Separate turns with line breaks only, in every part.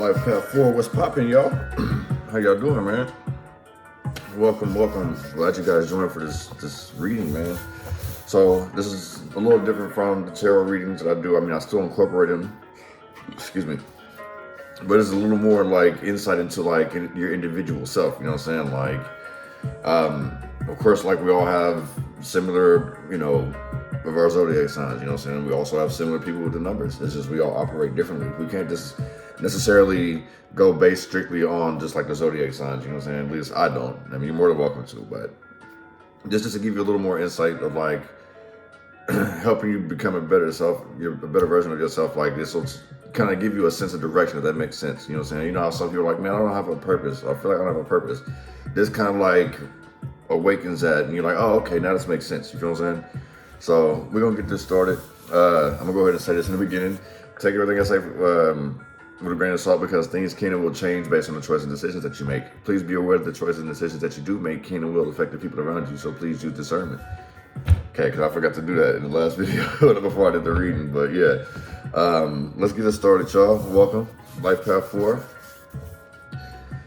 Life Path 4, what's poppin', y'all? How y'all doing, man? Welcome. Glad you guys joined for this reading, man. So this is a little different from the tarot readings that I do. I mean, I still incorporate them, excuse me, but it's a little more like insight into like your individual self, you know what I'm saying? Like, of course, like we all have similar, of our zodiac signs, you know what I'm saying? We also have similar people with the numbers. It's just we all operate differently. We can't just necessarily go based strictly on just like the zodiac signs, you know what I'm saying? At least I don't. I mean, you're more than welcome to, but just to give you a little more insight of like helping you become a better self, a better version of yourself. Like this will kind of give you a sense of direction, if that makes sense. You know what I'm saying? You know how some people are like, man, I don't have a purpose. I feel like I don't have a purpose. This kind of like awakens that, and you're like, oh, okay, now this makes sense. You feel what I'm saying? So we're gonna get this started. I'm gonna go ahead and say this in the beginning. Take everything I say with a grain of salt, because things can and will change based on the choices and decisions that you make. Please be aware that the choices and decisions that you do make can and will affect the people around you. So please use discernment. Okay, because I forgot to do that in the last video before I did the reading. But yeah, let's get this started, y'all. Welcome, Life Path 4.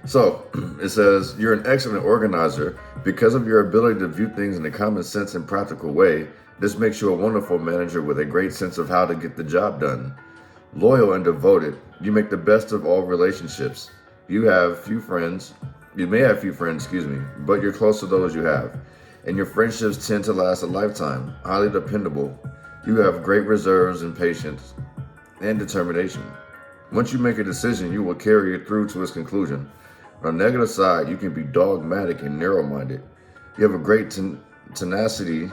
So it says, you're an excellent organizer. Because of your ability to view things in a common sense and practical way, this makes you a wonderful manager with a great sense of how to get the job done. Loyal and devoted, you make the best of all relationships. You may have few friends, but you're close to those you have. And your friendships tend to last a lifetime. Highly dependable. You have great reserves and patience and determination. Once you make a decision, you will carry it through to its conclusion. On the negative side, you can be dogmatic and narrow-minded. You have a great tenacity,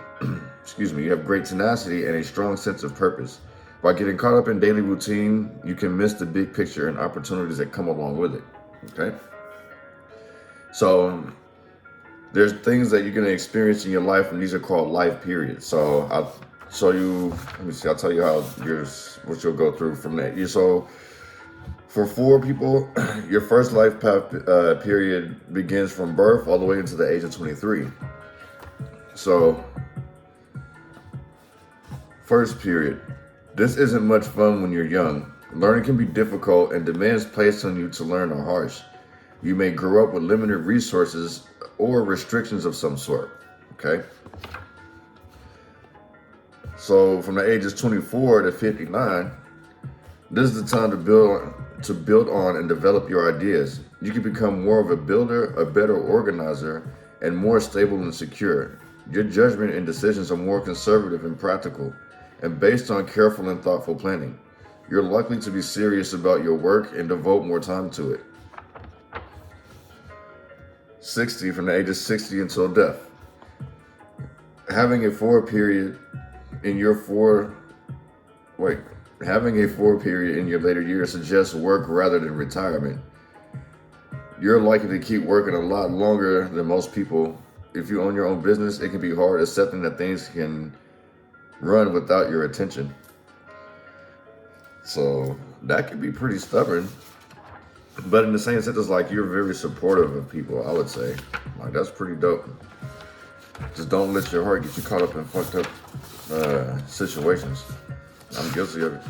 you have great tenacity and a strong sense of purpose. By getting caught up in daily routine, you can miss the big picture and opportunities that come along with it, okay? So there's things that you're gonna experience in your life, and these are called life periods. So I'll show you, I'll tell you what you'll go through from that. So for 4 people, your first life path period begins from birth all the way into the age of 23. So, first period. This isn't much fun when you're young. Learning can be difficult, and demands placed on you to learn are harsh. You may grow up with limited resources or restrictions of some sort, okay? So from the ages 24 to 59, this is the time to build on and develop your ideas. You can become more of a builder, a better organizer, and more stable and secure. Your judgment and decisions are more conservative and practical, and based on careful and thoughtful planning. You're likely to be serious about your work and devote more time to it. 60, from the age of 60 until death. Having a 4 period in your later years suggests work rather than retirement. You're likely to keep working a lot longer than most people. If you own your own business, it can be hard accepting that things can run without your attention. So that can be pretty stubborn. But in the same sense, it's like you're very supportive of people, I would say. Like, that's pretty dope. Just don't let your heart get you caught up in fucked up situations. I'm guilty of it.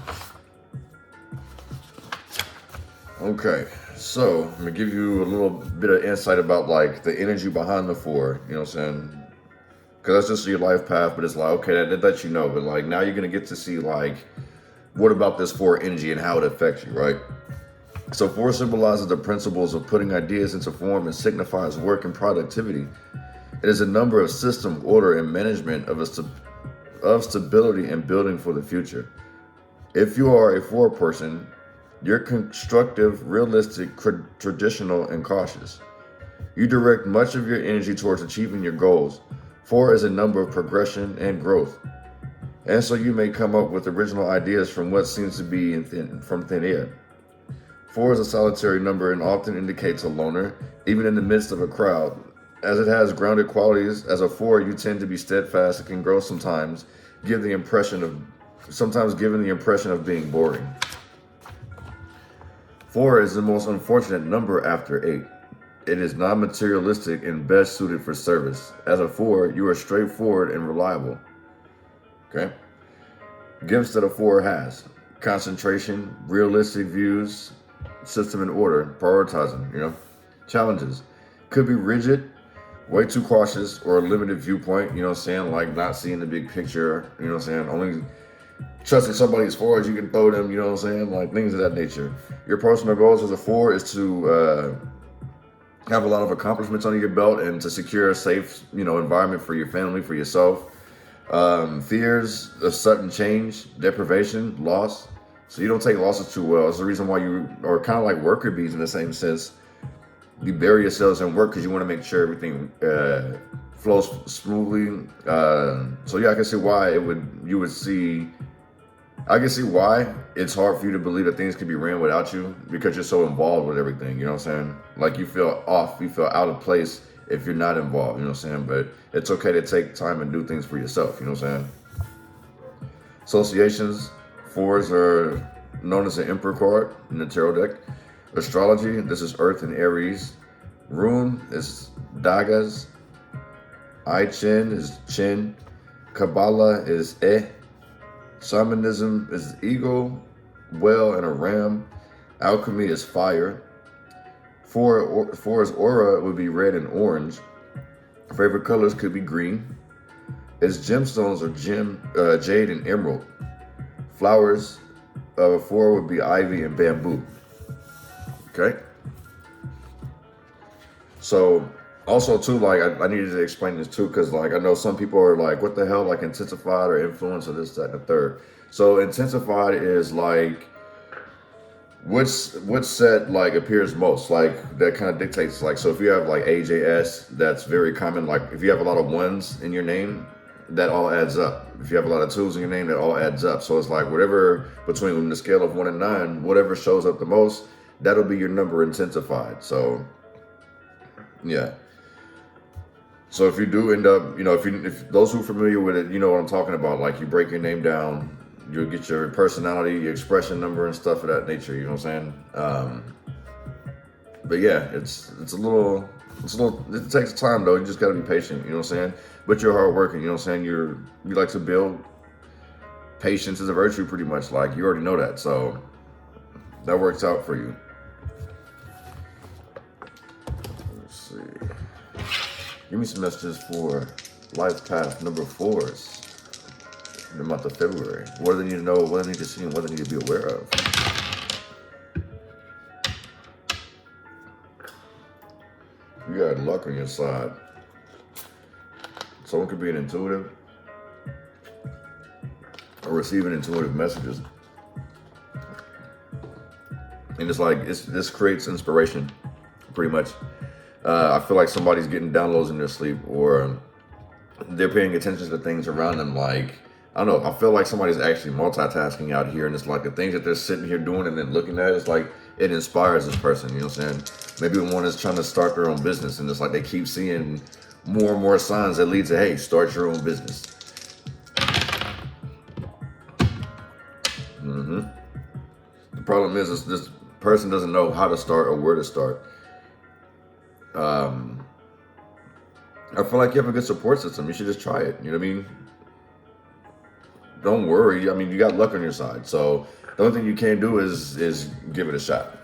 Okay, so I'm gonna give you a little bit of insight about like the energy behind the 4, you know what I'm saying? Because that's just your life path, but it's like, okay, that lets you know, but like now you're gonna get to see like, what about this 4 energy and how it affects you, right? So 4 symbolizes the principles of putting ideas into form and signifies work and productivity. It is a number of system, order, and management of stability and building for the future. If you are a 4 person, you're constructive, realistic, traditional, and cautious. You direct much of your energy towards achieving your goals. 4 is a number of progression and growth. And so you may come up with original ideas from what seems to be from thin air. 4 is a solitary number and often indicates a loner, even in the midst of a crowd. As it has grounded qualities, as a 4, you tend to be steadfast and can grow sometimes, giving the impression of being boring. 4 is the most unfortunate number after 8. It is non-materialistic and best suited for service. As a 4, you are straightforward and reliable. Okay? Gifts that a 4 has: concentration, realistic views, system in order, prioritizing, you know. Challenges. Could be rigid, way too cautious, or a limited viewpoint, you know what I'm saying? Like not seeing the big picture, you know what I'm saying? Only trusting somebody as far as you can throw them, you know what I'm saying? Like things of that nature. Your personal goals as a 4 is to have a lot of accomplishments under your belt and to secure a safe, you know, environment for your family, for yourself. Fears of sudden change, deprivation, loss. So you don't take losses too well. It's the reason why you are kind of like worker bees in the same sense. You bury yourselves in work because you want to make sure everything flows smoothly. So yeah, I can see why I can see why it's hard for you to believe that things can be ran without you because you're so involved with everything, you know what I'm saying? Like you feel off, you feel out of place if you're not involved, you know what I'm saying? But it's okay to take time and do things for yourself, you know what I'm saying? Associations, 4s are known as the Emperor card in the tarot deck. Astrology, this is Earth and Aries. Rune is Dagas. I Ching is Chin. Kabbalah is Shamanism is eagle, whale, and a ram. Alchemy is fire. 4 is aura, would be red and orange. Favorite colors could be green. Its gemstones are jade and emerald. Flowers of a 4 would be ivy and bamboo. Okay. So also too, like I needed to explain this too, because like I know some people are like, what the hell, like intensified or influence or this, that, and the third. So intensified is like which set like appears most, like that kind of dictates, like, so if you have like AJS, that's very common. Like if you have a lot of 1s in your name, that all adds up. If you have a lot of 2s in your name, that all adds up. So it's like whatever between the scale of 1 and 9, whatever shows up the most, that'll be your number intensified. So yeah. So if you do end up, you know, if those who are familiar with it, you know what I'm talking about. Like you break your name down, you'll get your personality, your expression number and stuff of that nature, you know what I'm saying? But yeah, it's a little, it takes time though. You just gotta be patient, you know what I'm saying? But you're hardworking, you know what I'm saying? You like to build. Patience is a virtue pretty much, like you already know that. So that works out for you. Let's see. Give me some messages for life path number 4s in the month of February. What do they need to know, what do they need to see, and what do they need to be aware of? You got luck on your side. Someone could be an intuitive or receiving intuitive messages. And it's like, this creates inspiration, pretty much. I feel like somebody's getting downloads in their sleep, or they're paying attention to things around them. Like, I don't know, I feel like somebody's actually multitasking out here, and it's like the things that they're sitting here doing and then looking at, it's like it inspires this person, you know what I'm saying? Maybe one is trying to start their own business, and it's like they keep seeing more and more signs that lead to, hey, start your own business. The problem is this person doesn't know how to start or where to start. I feel like you have a good support system. You should just try it. You know what I mean? Don't worry. I mean, you got luck on your side. So the only thing you can do is give it a shot.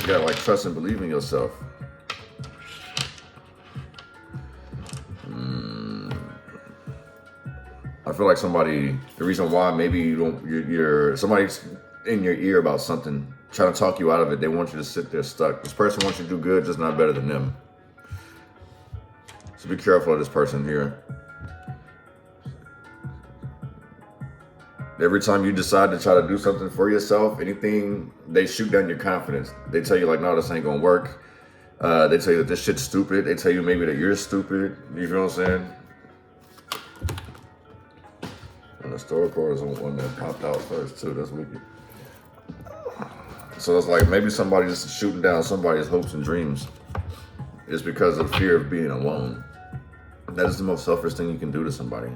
You gotta like trust and believe in yourself. I feel like the reason why maybe you're somebody's in your ear about something, trying to talk you out of it. They want you to sit there stuck. This person wants you to do good, just not better than them. So be careful of this person here. Every time you decide to try to do something for yourself, anything, they shoot down your confidence. They tell you like, no, this ain't gonna work. They tell you that this shit's stupid. They tell you maybe that you're stupid. You feel what I'm saying? And the store card is the one that popped out first too. That's wicked. So it's like maybe somebody just shooting down somebody's hopes and dreams. It's because of fear of being alone. That is the most selfish thing you can do to somebody.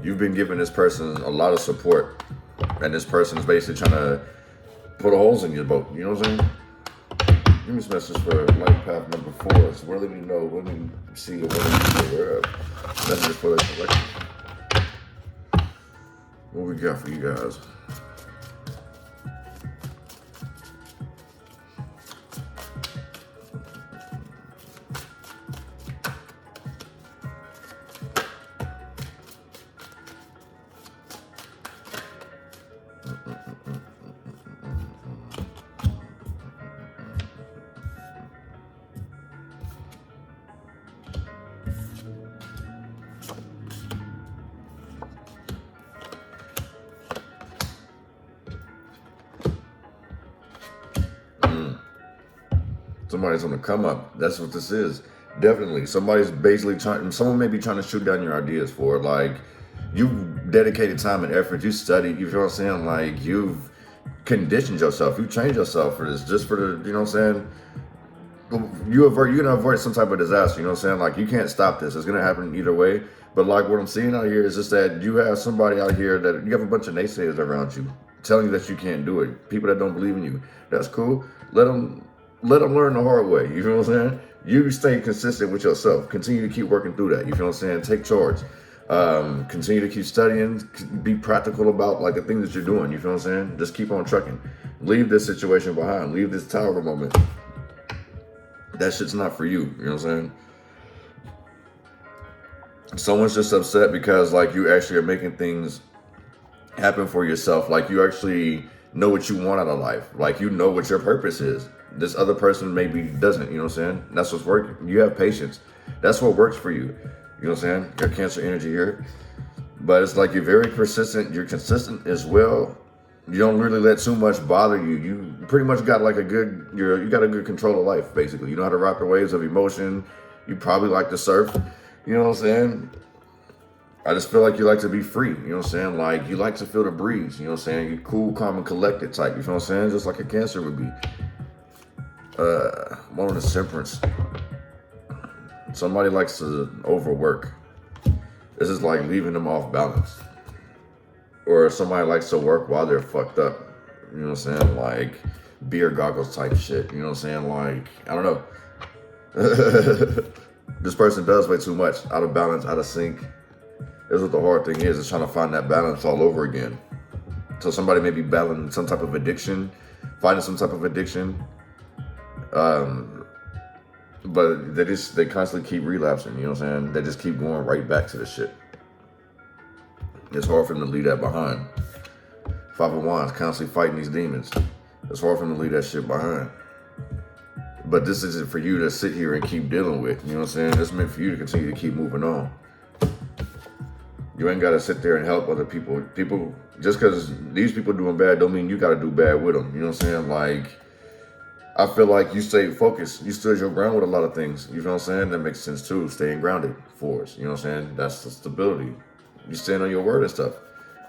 You've been giving this person a lot of support, and this person is basically trying to put holes in your boat. You know what I'm saying? Give me some message for life path number 4. So what do they need to know? What do they need to see? What do they need to be aware of? Messages for the collection. What we got for you guys? Somebody's on the come up. That's what this is. Definitely. Somebody's basically someone may be trying to shoot down your ideas for it. Like, you've dedicated time and effort. You studied, you feel what I'm saying? Like, you've conditioned yourself. You trained yourself for this, just for the, you know what I'm saying? You're gonna avoid some type of disaster, you know what I'm saying? Like, you can't stop this. It's gonna happen either way. But like, what I'm seeing out here is just that you have somebody out here that you have a bunch of naysayers around you telling you that you can't do it. People that don't believe in you. That's cool. Let them learn the hard way. You feel what I'm saying? You stay consistent with yourself. Continue to keep working through that. You feel what I'm saying? Take charge. Continue to keep studying. Be practical about like the things that you're doing. You feel what I'm saying? Just keep on trucking. Leave this situation behind. Leave this tower moment. That shit's not for you. You know what I'm saying? Someone's just upset because like you actually are making things happen for yourself. Like you actually know what you want out of life. Like you know what your purpose is. This other person maybe doesn't, you know what I'm saying? That's what's working. You have patience. That's what works for you. You know what I'm saying? Your Cancer energy here. But it's like you're very persistent. You're consistent as well. You don't really let too much bother you. You pretty much got like you got a good control of life, basically. You know how to ride the waves of emotion. You probably like to surf. You know what I'm saying? I just feel like you like to be free. You know what I'm saying? Like you like to feel the breeze. You know what I'm saying? You're cool, calm, and collected type. You feel what I'm saying? Just like a Cancer would be. More of the temperance. Somebody likes to overwork. This is like leaving them off balance. Or somebody likes to work while they're fucked up. You know what I'm saying? Like beer goggles type shit. You know what I'm saying? Like, I don't know. This person does way too much. Out of balance, out of sync. That's what the hard thing is trying to find that balance all over again. So somebody may be battling some type of addiction, finding some type of addiction. But they constantly keep relapsing, you know what I'm saying? They just keep going right back to the shit. It's hard for them to leave that behind. Five of Wands, constantly fighting these demons. It's hard for them to leave that shit behind. But this isn't for you to sit here and keep dealing with, you know what I'm saying? It's meant for you to continue to keep moving on. You ain't got to sit there and help other people. People, just because these people doing bad don't mean you got to do bad with them, you know what I'm saying? Like, I feel like you stayed focused. You stood your ground with a lot of things. You know what I'm saying? That makes sense too. Staying grounded for us. You know what I'm saying? That's the stability. You stand on your word and stuff.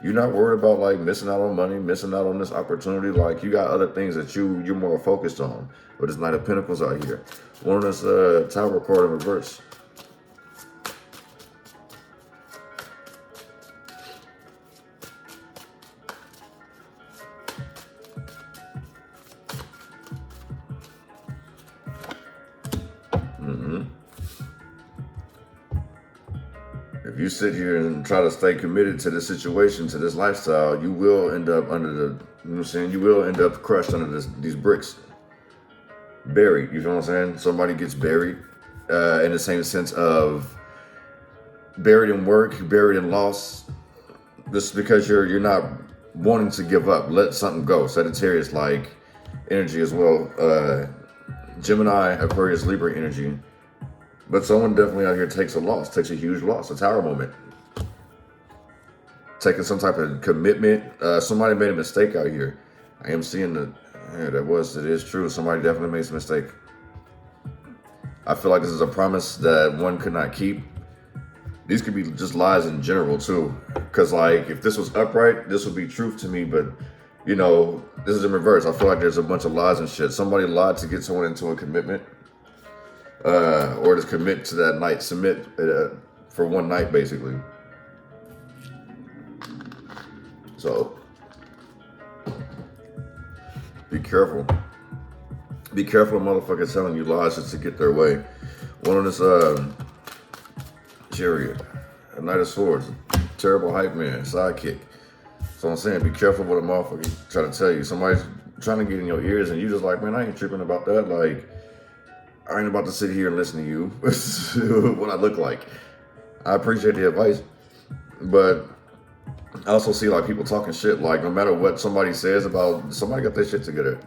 You're not worried about like missing out on money, missing out on this opportunity. Like you got other things that you're more focused on. But it's Knight of Pentacles out here. One of this Tower card in reverse. If you sit here and try to stay committed to this situation, to this lifestyle, you will end up under the, you know what I'm saying? You will end up crushed under these bricks. Buried, you know what I'm saying? Somebody gets buried in the same sense of buried in work, buried in loss. This is because you're not wanting to give up. Let something go. Sagittarius like energy as well. Gemini, Aquarius, Libra energy. But someone definitely out here takes a loss, takes a huge loss, a tower moment. Taking some type of commitment. Somebody made a mistake out here. I am seeing it is true. Somebody definitely makes a mistake. I feel like this is a promise that one could not keep. These could be just lies in general too. Because like, if this was upright, this would be truth to me. But you know, this is in reverse. I feel like there's a bunch of lies and shit. Somebody lied to get someone into a commitment. Or just commit to that night, submit for one night, basically. So, be careful. Be careful of motherfuckers telling you lies just to get their way. One of this Chariot, a Knight of Swords, terrible hype man, sidekick. So I'm saying, be careful what a motherfucker try to tell you. Somebody's trying to get in your ears and you just like, man, I ain't tripping about that. Like, I ain't about to sit here and listen to you, what I look like. I appreciate the advice, but I also see like people talking shit, like no matter what somebody says about, somebody got their shit together.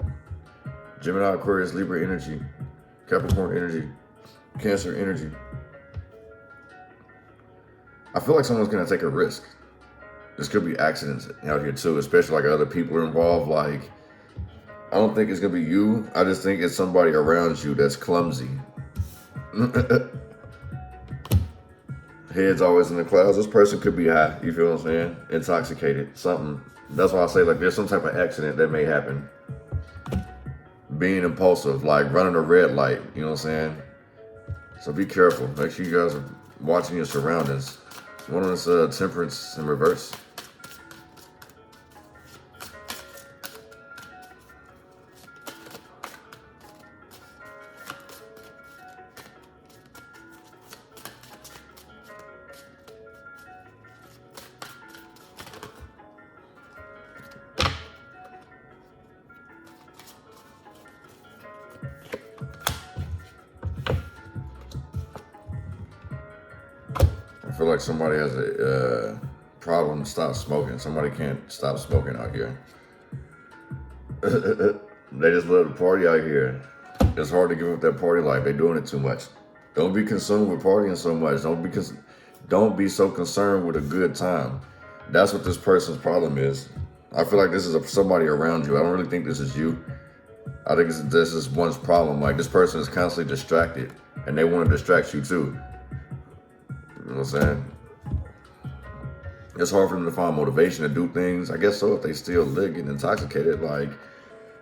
Gemini, Aquarius, Libra energy, Capricorn energy, Cancer energy. I feel like someone's gonna take a risk. This could be accidents out here too, especially like other people are involved. Like, I don't think it's gonna be you. I just think it's somebody around you that's clumsy. Head's always in the clouds. This person could be high. You feel what I'm saying? Intoxicated. Something. That's why I say like there's some type of accident that may happen. Being impulsive, like running a red light. You know what I'm saying? So be careful. Make sure you guys are watching your surroundings. One of this temperance in reverse. I feel like somebody has a problem to stop smoking. Somebody can't stop smoking out here. They just love to party out here. It's hard to give up that party life. They're doing it too much. Don't be consumed with partying so much. Don't be so concerned with a good time. That's what this person's problem is. I feel like this is somebody around you. I don't really think this is you. I think this is one's problem. Like this person is constantly distracted and they want to distract you too. You know what I'm saying? It's hard for them to find motivation to do things. I guess so if they still live getting intoxicated. Like,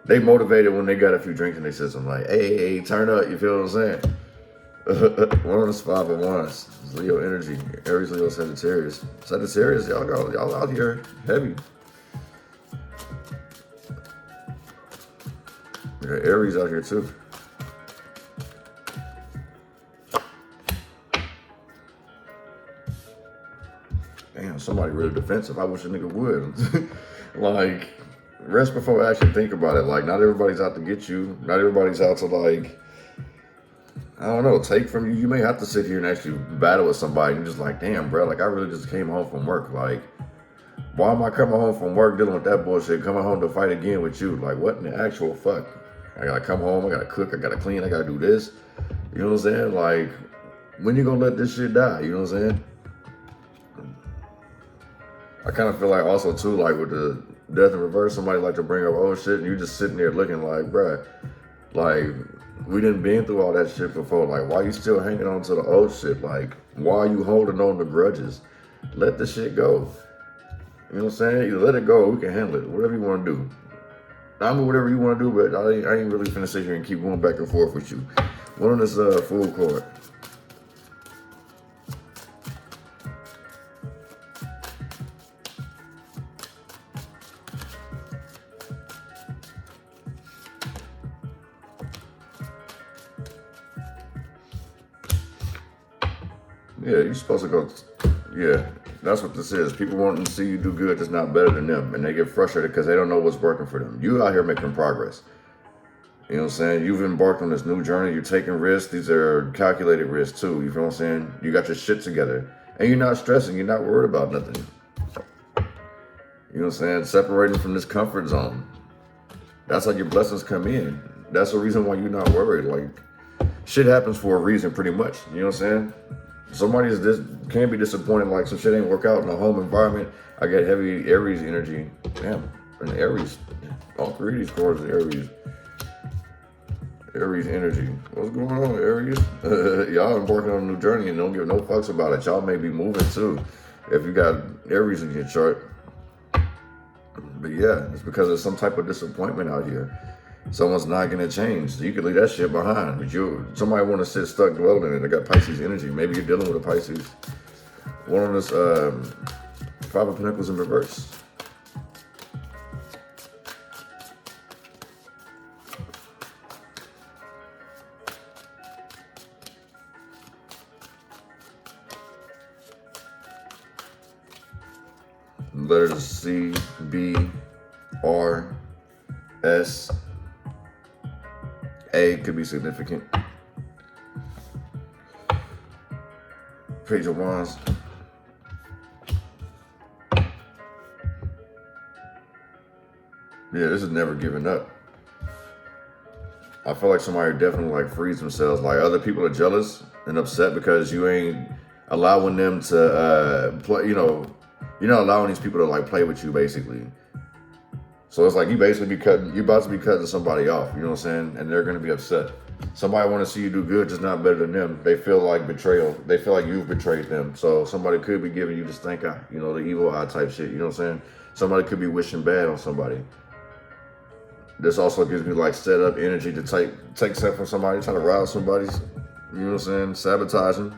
they motivated when they got a few drinks in their system. Like, hey, turn up. You feel what I'm saying? One of the 5 of Wands. It's Leo energy. Aries, Leo, Sagittarius. Sagittarius, y'all out here heavy. Yeah, Aries out here too. Damn, somebody really defensive. I wish a nigga would. Like, rest before action. Think about it. Like, not everybody's out to get you. Not everybody's out to, like, I don't know, take from you. You may have to sit here and actually battle with somebody. And you're just like, damn, bro, like, I really just came home from work. Like, why am I coming home from work dealing with that bullshit, coming home to fight again with you? Like, what in the actual fuck? I gotta come home, I gotta cook, I gotta clean, I gotta do this. You know what I'm saying? Like, when you gonna let this shit die? You know what I'm saying? I kind of feel like also too, like with the death in reverse, somebody like to bring up old shit and you just sitting there looking like, bruh, like we done been through all that shit before. Like, why you still hanging on to the old shit? Like, why are you holding on to grudges? Let the shit go. You know what I'm saying? You let it go, we can handle it. Whatever you want to do. I mean, whatever you want to do, but I ain't really finna sit here and keep going back and forth with you. One on this Fool card. Yeah, you're supposed to go, yeah, that's what this is. People wanting to see you do good that's not better than them, and they get frustrated because they don't know what's working for them. You out here making progress. You know what I'm saying? You've embarked on this new journey. You're taking risks. These are calculated risks too. You feel what I'm saying? You got your shit together. And you're not stressing. You're not worried about nothing. You know what I'm saying? Separating from this comfort zone. That's how your blessings come in. That's the reason why you're not worried. Like, shit happens for a reason pretty much. You know what I'm saying? Somebody can be disappointed, like some shit ain't work out in a home environment. I get heavy Aries energy. Damn, and Aries, all 3 of these cards are Aries. Aries energy. What's going on, Aries? Y'all embarking on a new journey and don't give no fucks about it. Y'all may be moving too, if you got Aries in your chart. But yeah, it's because there's some type of disappointment out here. Someone's not gonna change. You can leave that shit behind. But somebody want to sit stuck dwelling in it. They got Pisces energy. Maybe you're dealing with a Pisces. One on this 5 of Pentacles in reverse. Letters C, B, R, S, A could be significant. Page of Wands. Yeah, this is never giving up. I feel like somebody definitely like frees themselves. Like, other people are jealous and upset because you ain't allowing them to play, you know, you're not allowing these people to like play with you basically. So it's like you basically you're about to be cutting somebody off, you know what I'm saying? And they're gonna be upset. Somebody wanna see you do good, just not better than them. They feel like betrayal. They feel like you've betrayed them. So somebody could be giving you the stink eye, you know, the evil eye type shit, you know what I'm saying? Somebody could be wishing bad on somebody. This also gives me like set up energy to take stuff from somebody, trying to rob somebody's, you know what I'm saying, sabotaging.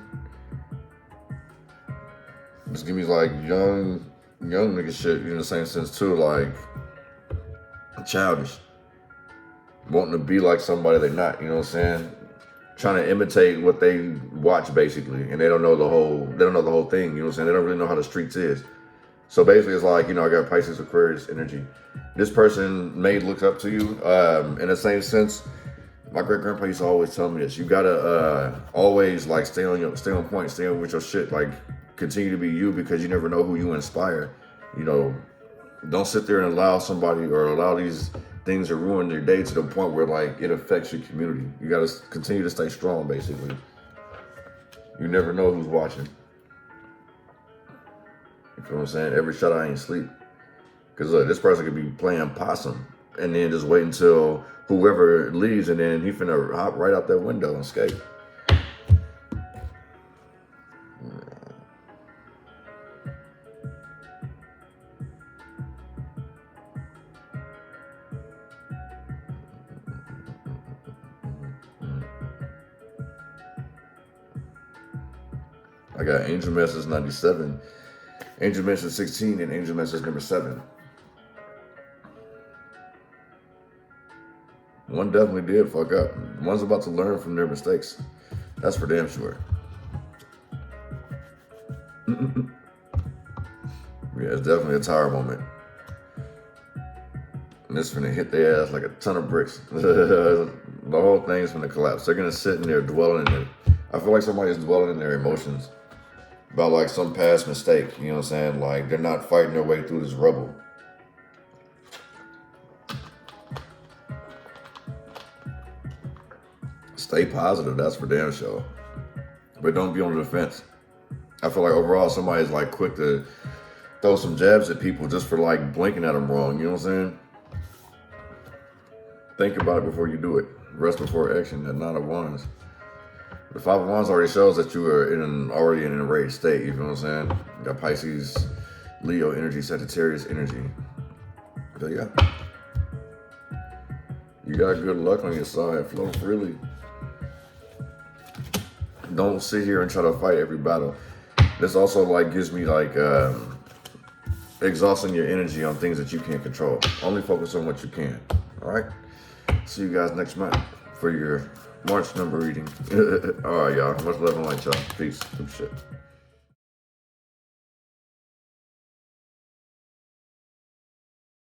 This gives me like young nigga shit in the same sense too, like childish. Wanting to be like somebody they're not, you know what I'm saying? Trying to imitate what they watch basically, and they don't know the whole thing, you know what I'm saying? They don't really know how the streets is. So basically it's like, you know, I got Pisces, Aquarius energy. This person may look up to you. In the same sense, my great-grandpa used to always tell me this. You gotta always like stay on point, stay on with your shit, like continue to be you, because you never know who you inspire. You know, don't sit there and allow somebody or allow these things to ruin your day to the point where like it affects your community. You gotta continue to stay strong, basically. You never know who's watching. You feel what I'm saying? Every shot I ain't sleep. Because look, this person could be playing possum and then just wait until whoever leaves, and then he finna hop right out that window and escape. I got Angel Message 97, Angel Message 16, and Angel Message number 7. One definitely did fuck up. One's about to learn from their mistakes. That's for damn sure. Yeah, it's definitely a tower moment. And it's gonna hit their ass like a ton of bricks. The whole thing's gonna collapse. They're gonna sit in there dwelling in it. I feel like somebody's dwelling in their emotions about like some past mistake, you know what I'm saying? Like they're not fighting their way through this rubble. Stay positive, that's for damn sure. But don't be on the defense. I feel like overall somebody's like quick to throw some jabs at people just for like blinking at them wrong, you know what I'm saying? Think about it before you do it. Rest before action, that 9 of Wands. The 5 of Wands already shows that you are already in an enraged state, you know what I'm saying? You got Pisces, Leo energy, Sagittarius energy. So yeah. You got good luck on your side, flow freely. Don't sit here and try to fight every battle. This also like gives me like exhausting your energy on things that you can't control. Only focus on what you can, all right? See you guys next month for your March number reading. All right, y'all. Much love and light, y'all. Peace. Good shit.